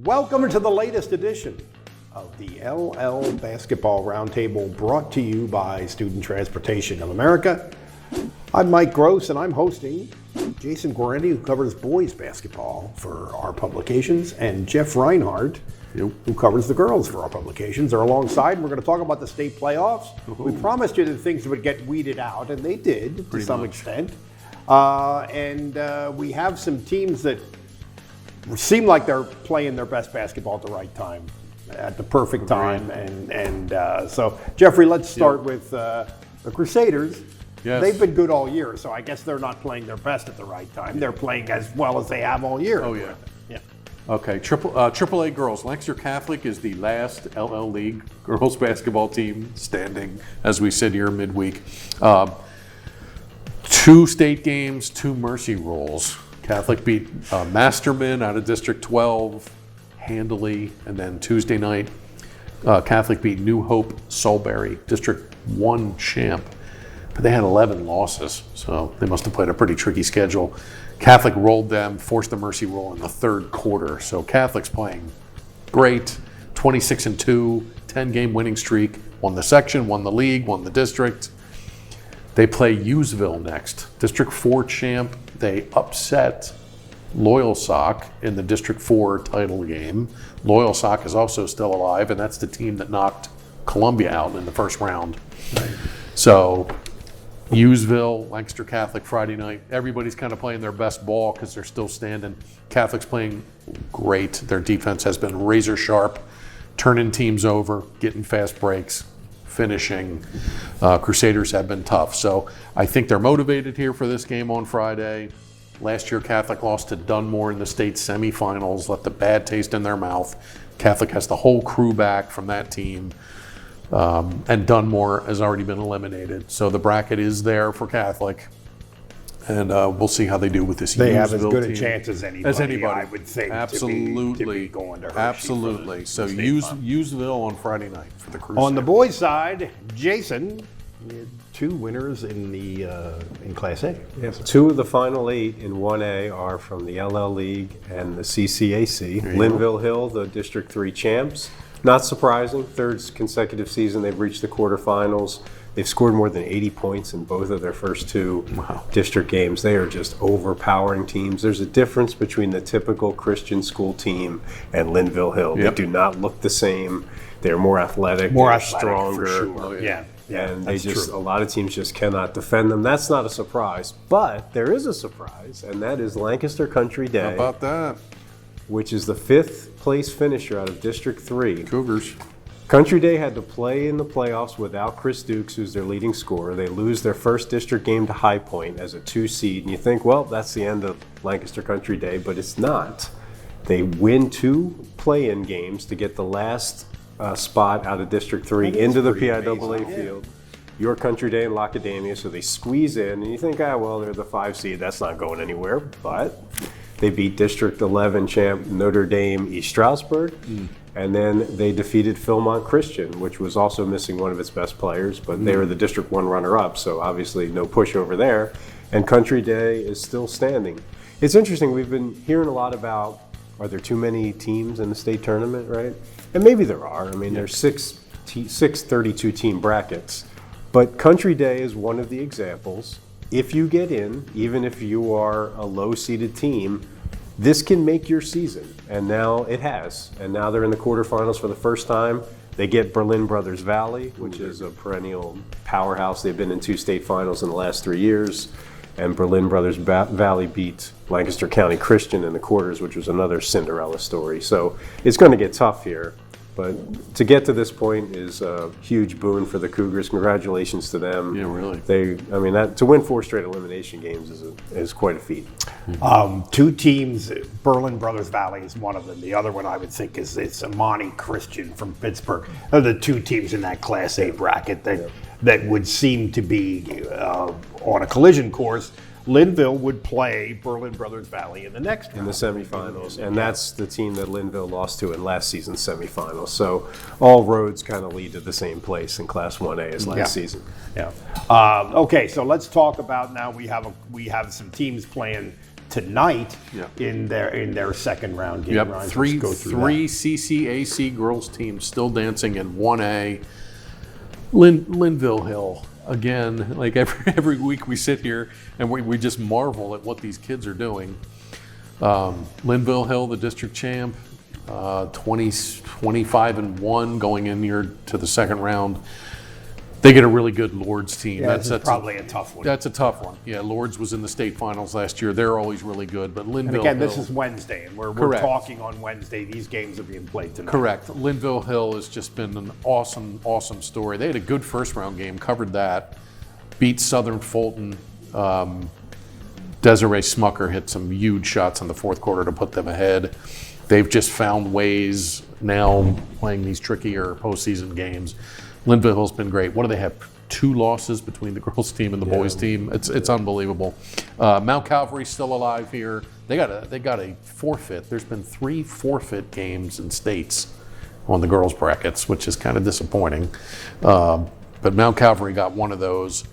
Welcome to the latest edition of the LL Basketball Roundtable, brought to you by Student Transportation of America. I'm Mike Gross, and I'm hosting Jason Guarendi, who covers boys basketball for our publications, and Jeff Reinhardt, who covers the girls for our publications, are alongside. We're going to talk about the state playoffs. We promised you that things would get weeded out, and they did to some extent. We have some teams that seem like they're playing their best basketball at the right time, at the perfect time. So, Jeffrey, let's start with the Crusaders. Yes. They've been good all year, so I guess they're not playing their best at the right time. They're playing as well as they have all year. Oh, yeah. Yeah. Okay, AAA girls. Lancaster Catholic is the last LL League girls basketball team standing as we sit here midweek. 2 state games, 2 mercy rolls. Catholic beat Masterman out of District 12 handily, and then Tuesday night, Catholic beat New Hope Sulbury, District 1 champ. But they had 11 losses, so they must have played a pretty tricky schedule. Catholic rolled them, forced the mercy roll in the third quarter. So Catholic's playing great, 26-2, 10-game winning streak, won the section, won the league, won the district. They play Hughesville next, District 4 champ. They upset Loyal Sock in the District 4 title game. Loyal Sock is also still alive, and that's the team that knocked Columbia out in the first round. Right. So Hughesville, Lancaster Catholic Friday night. Everybody's kind of playing their best ball because they're still standing. Catholic's playing great. Their defense has been razor sharp, turning teams over, getting fast breaks, finishing. Crusaders have been tough. So I think they're motivated here for this game on Friday. Last year, Catholic lost to Dunmore in the state semifinals, left a bad taste in their mouth. Catholic has the whole crew back from that team. And Dunmore has already been eliminated. So the bracket is there for Catholic. And we'll see how they do with this. They have as Hughesville good a team chance as anybody, I would think. Absolutely. To be going to Hershey. Absolutely. So Hughesville on Friday night for the Crusaders. On the boys' side, Jason, you had 2 winners in the in Class A. Yes, 2 of the final 8 in 1A are from the LL League and the CCAC. Linville Hill, the District 3 champs. Not surprising, 3rd consecutive season they've reached the quarterfinals. They've scored more than 80 points in both of their first 2 district games. They are just overpowering teams. There's a difference between the typical Christian school team and Linville Hill. They do not look the same. They're more athletic, stronger. For sure. Oh, yeah. And they just, a lot of teams just cannot defend them. That's not a surprise. But there is a surprise, and that is Lancaster Country Day. How about that? Which is the 5th place finisher out of District 3. Cougars. Country Day had to play in the playoffs without Chris Dukes, who's their leading scorer. They lose their first district game to High Point as a 2 seed. And you think, well, that's the end of Lancaster Country Day, but it's not. They win 2 play-in games to get the last spot out of District 3 into the PIAA field. Your Country Day and Lacademia, so they squeeze in. And you think, well, they're the 5 seed. That's not going anywhere. But they beat District 11 champ Notre Dame East Stroudsburg. And then they defeated Philmont Christian, which was also missing one of its best players, but they were the District 1 runner-up, so obviously no pushover there. And Country Day is still standing. It's interesting, we've been hearing a lot about, are there too many teams in the state tournament, right? And maybe there are. I mean, there's 6 32-team brackets. But Country Day is one of the examples. If you get in, even if you are a low-seeded team, this can make your season, and now it has. And now they're in the quarterfinals for the first time. They get Berlin Brothers Valley, which is a perennial powerhouse. They've been in 2 state finals in the last 3 years. And Berlin Brothers Valley beat Lancaster County Christian in the quarters, which was another Cinderella story. So it's going to get tough here. But to get to this point is a huge boon for the Cougars. Congratulations to them. Yeah, really. To win 4 straight elimination games is quite a feat. 2 teams, Berlin Brothers Valley is one of them. The other one I would think is Amani Christian from Pittsburgh. They're the 2 teams in that Class A bracket that would seem to be on a collision course. Linville would play Berlin Brothers Valley in the next round. In the semifinals, and that's the team that Linville lost to in last season's semifinals. So all roads kind of lead to the same place in Class 1A as last season. Yeah. Okay, so let's talk about now. We have some teams playing tonight Yeah. in their second round game. Yep, Ryan, three let's go through that. CCAC girls teams still dancing in 1A. Linville Hill, again, like every week we sit here and we just marvel at what these kids are doing. Linville Hill, the district champ, 25-1 going in here to the second round. They get a really good Lords team. Yeah, that's probably a tough one. That's a tough one. Yeah, Lords was in the state finals last year. They're always really good, but Linville And again, Hill, this is Wednesday, and we're Correct. talking on Wednesday. These games are being played tonight. correct. Linville Hill has just been an awesome story. They had a good first round game, covered that, beat Southern Fulton. Desiree Smucker hit some huge shots in the fourth quarter to put them ahead. They've just found ways now playing these trickier postseason games. Linville Hill's been great. What do they have? 2 losses between the girls team and the boys team. It's unbelievable. Mount Calvary's still alive here. They got a forfeit. There's been 3 forfeit games in states on the girls brackets, which is kind of disappointing. But Mount Calvary got one of those.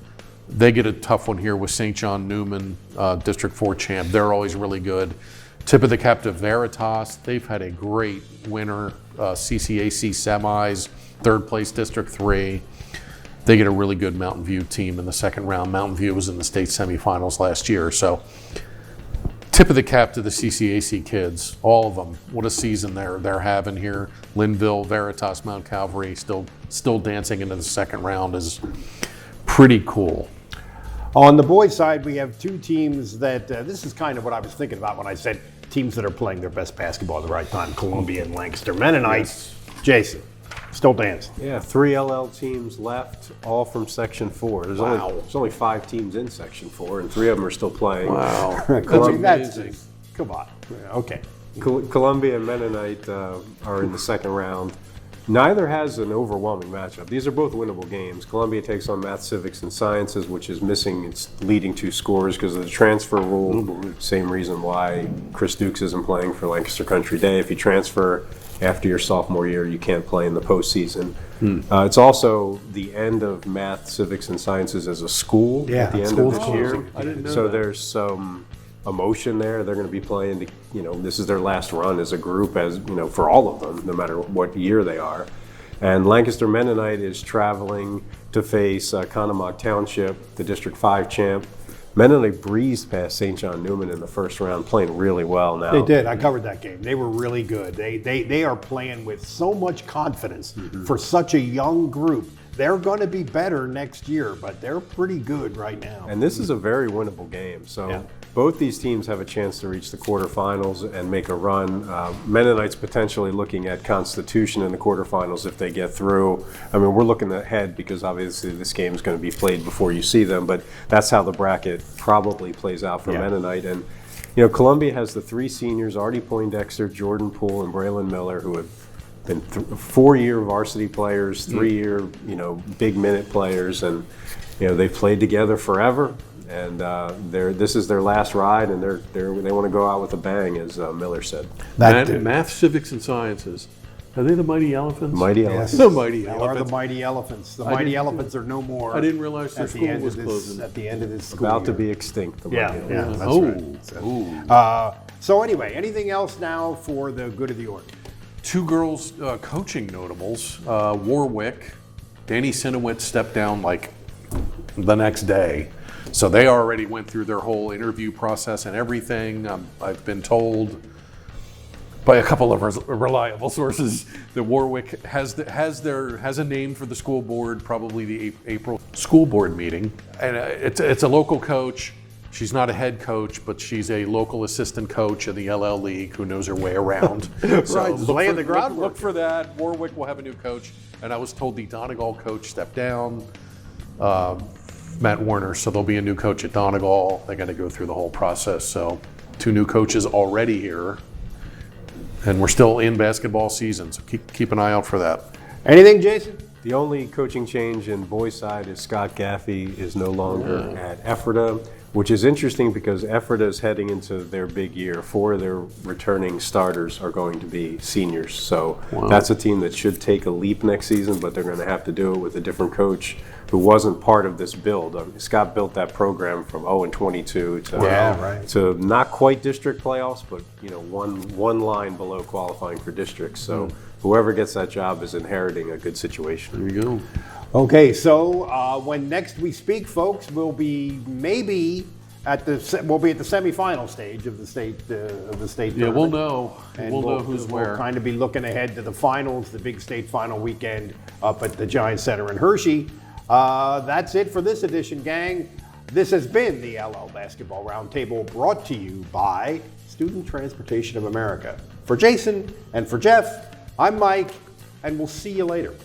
They get a tough one here with St. John Newman, District 4 champ. They're always really good. Tip of the cap to Veritas. They've had a great winter, CCAC semis, third place District 3. They get a really good Mountain View team in the second round. Mountain View was in the state semifinals last year. So tip of the cap to the CCAC kids, all of them. What a season they're having here. Linville, Veritas, Mount Calvary still dancing into the second round is pretty cool. On the boys' side, we have 2 teams that this is kind of what I was thinking about when I said teams that are playing their best basketball at the right time. Columbia and Lancaster Mennonite. Jason, still dancing. Yeah, 3 LL teams left, all from Section 4. There's only 5 teams in Section 4, and 3 of them are still playing. Wow. That's amazing. Come on. Okay. Columbia and Mennonite are in the second round. Neither has an overwhelming matchup. These are both winnable games. Columbia takes on Math, Civics, and Sciences, which is missing its leading 2 scorers because of the transfer rule. Same reason why Chris Dukes isn't playing for Lancaster Country Day. If you transfer after your sophomore year, you can't play in the postseason. It's also the end of Math, Civics, and Sciences as a school at the end of this year. I didn't know So that. there's some emotion there. They're going to be playing, this is their last run as a group, for all of them, no matter what year they are. And Lancaster Mennonite is traveling to face Conomock Township, the District 5 champ. Mennonite breezed past St. John Newman in the first round, playing really well now. They did. I covered that game. They were really good. They are playing with so much confidence for such a young group. They're going to be better next year, but they're pretty good right now. And this is a very winnable game. So both these teams have a chance to reach the quarterfinals and make a run. Mennonite's potentially looking at Constitution in the quarterfinals if they get through. I mean, we're looking ahead because obviously this game is going to be played before you see them, but that's how the bracket probably plays out for Mennonite. And, Columbia has the 3 seniors, Artie Poindexter, Jordan Poole, and Braylon Miller, who have been 4-year varsity players, 3-year, big minute players, and they've played together forever. And this is their last ride, and they want to go out with a bang, as Miller said. Math, Civics, and Sciences. Are they the Mighty Elephants? Mighty Elephants. The Mighty They are Elephants. the Mighty Elephants. The Mighty Elephants are no more. I didn't realize their at the school end was of closing. At the end of this school About to year. be extinct. The Yeah, Mighty yeah, Elephants. that's right. So anyway, anything else now for the good of the org? 2 girls coaching notables. Warwick, Danny Sinowitz stepped down like the next day. So they already went through their whole interview process and everything. I've been told by a couple of reliable sources that Warwick has a name for the school board, probably the April school board meeting. And it's a local coach. She's not a head coach, but she's a local assistant coach in the LL League who knows her way around. Right, laying the groundwork. Look for that. Warwick will have a new coach. And I was told the Donegal coach stepped down, Matt Warner, so there'll be a new coach at Donegal. They got to go through the whole process. So 2 new coaches already here. And we're still in basketball season, so keep an eye out for that. Anything, Jason? The only coaching change in boys' side is Scott Gaffey is no longer at Ephrata. which is interesting because Effort is heading into their big year. 4 of their returning starters are going to be seniors. So that's a team that should take a leap next season, but they're going to have to do it with a different coach who wasn't part of this build. Scott built that program from 0-22 to not quite district playoffs, but one line below qualifying for districts. So whoever gets that job is inheriting a good situation. There you go. Okay, so when next we speak, folks, we'll be maybe at the semifinal stage of the state Yeah, tournament. we'll know. And We'll know who's we'll where. kind of be looking ahead to the finals, the big state final weekend up at the Giant Center in Hershey. That's it for this edition, gang. This has been the LL Basketball Roundtable, brought to you by Student Transportation of America. For Jason and for Jeff, I'm Mike, and we'll see you later.